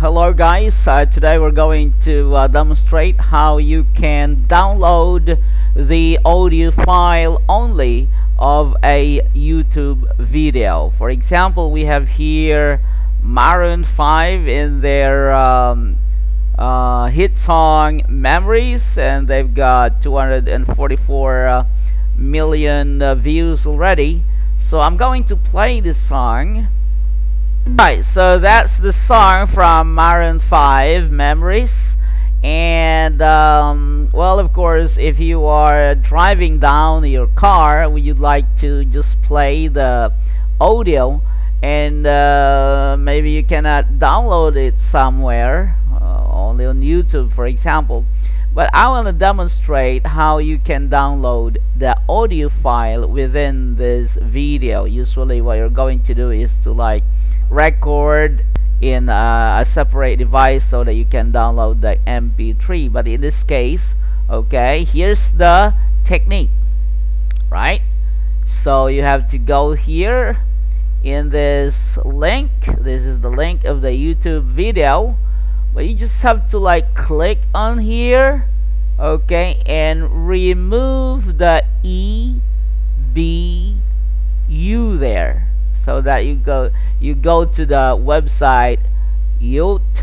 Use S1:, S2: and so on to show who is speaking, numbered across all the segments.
S1: Hello guys, today we're going to demonstrate how you can download the audio file only of a YouTube video. For example, we have here Maroon 5 in their hit song Memories, and they've got 244 million views already. So I'm going to play this song. Right, so that's the song from Maroon 5, Memories. And well, of course, if you are driving down your car, you'd like to just play the audio, and maybe you cannot download it somewhere, only on YouTube, for example. But I want to demonstrate how you can download the audio file within this video. Usually what you're going to do is to record in a separate device so that you can download the MP3. But in this case, okay, here's the technique, right? So you have to go here in this link. This is the link of the YouTube video, but you just have to click on here, okay, and remove the EBU there, so that you go to the website yolt.com,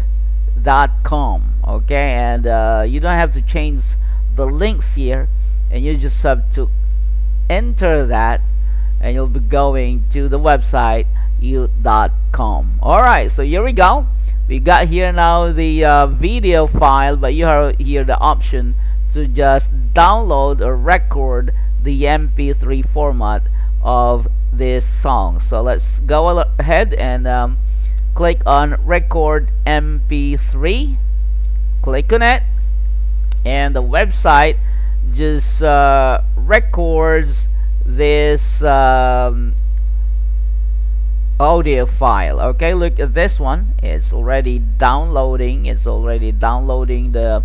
S1: okay, and you don't have to change the links here, and you just have to enter that, and you'll be going to the website yolt.com. Alright, so here we go. We got here now the video file, but you have here the option to just download or record the MP3 format of this song. So let's go ahead and click on record MP3, click on it, and the website just records this audio file. Okay, look at this one. It's already downloading the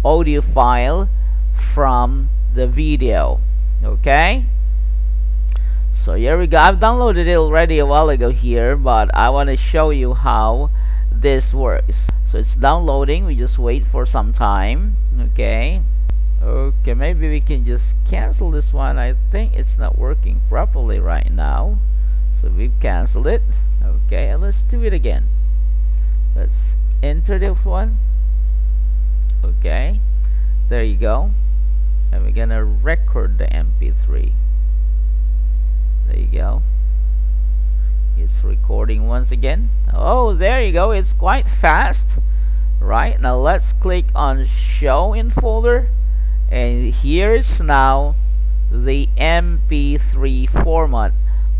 S1: audio file from the video. Okay, so here we go. I've downloaded it already a while ago here, but I want to show you how this works. So it's downloading. We just wait for some time. Okay, maybe we can just cancel this one. I think it's not working properly right now, so we've canceled it. Okay, and let's do it again. Let's enter this one. Okay, there you go, and we're gonna record the MP3. There you go. It's recording once again. Oh, there you go. It's quite fast. Right, now let's click on show in folder, and here is now the MP3 format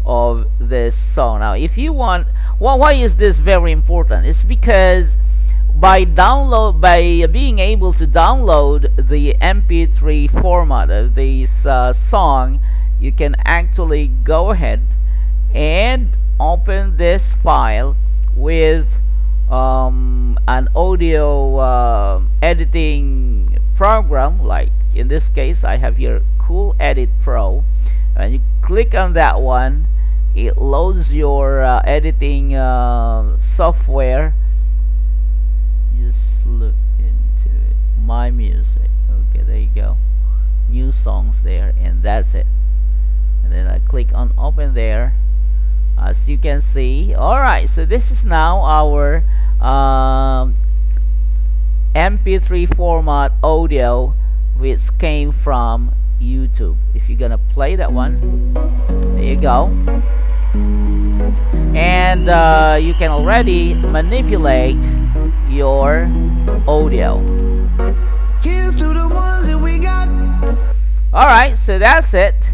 S1: of this song. Now if you want, well, why is this very important? It's because by being able to download the MP3 format of this song, you can actually go ahead and open this file with an audio editing program. Like in this case, I have here Cool Edit Pro, and you click on that one. It loads your editing software. Just look into it. My Music. Okay, there you go. New songs there, and that's it. And then I click on open there. As you can see, alright, so this is now our MP3 format audio, which came from YouTube. If you're gonna play that one, there you go, and you can already manipulate your audio. Here's to the ones that we got. Alright, so that's it.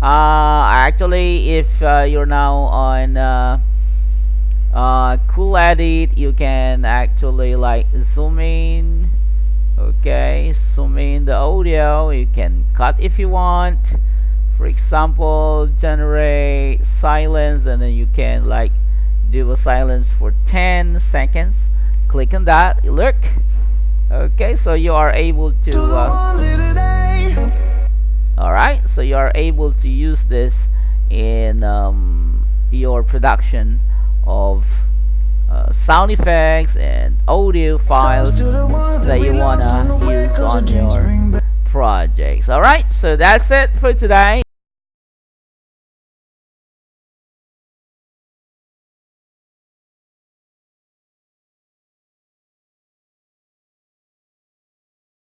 S1: Actually, if you're now on Cool Edit, you can actually zoom in. Okay, zoom in the audio. You can cut if you want. For example, generate silence, and then you can do a silence for 10 seconds. Click on that. Look. Okay, so you are able to alright, so you are able to use this in your production of sound effects and audio files that you wanna use on your projects. Alright, so that's it for today.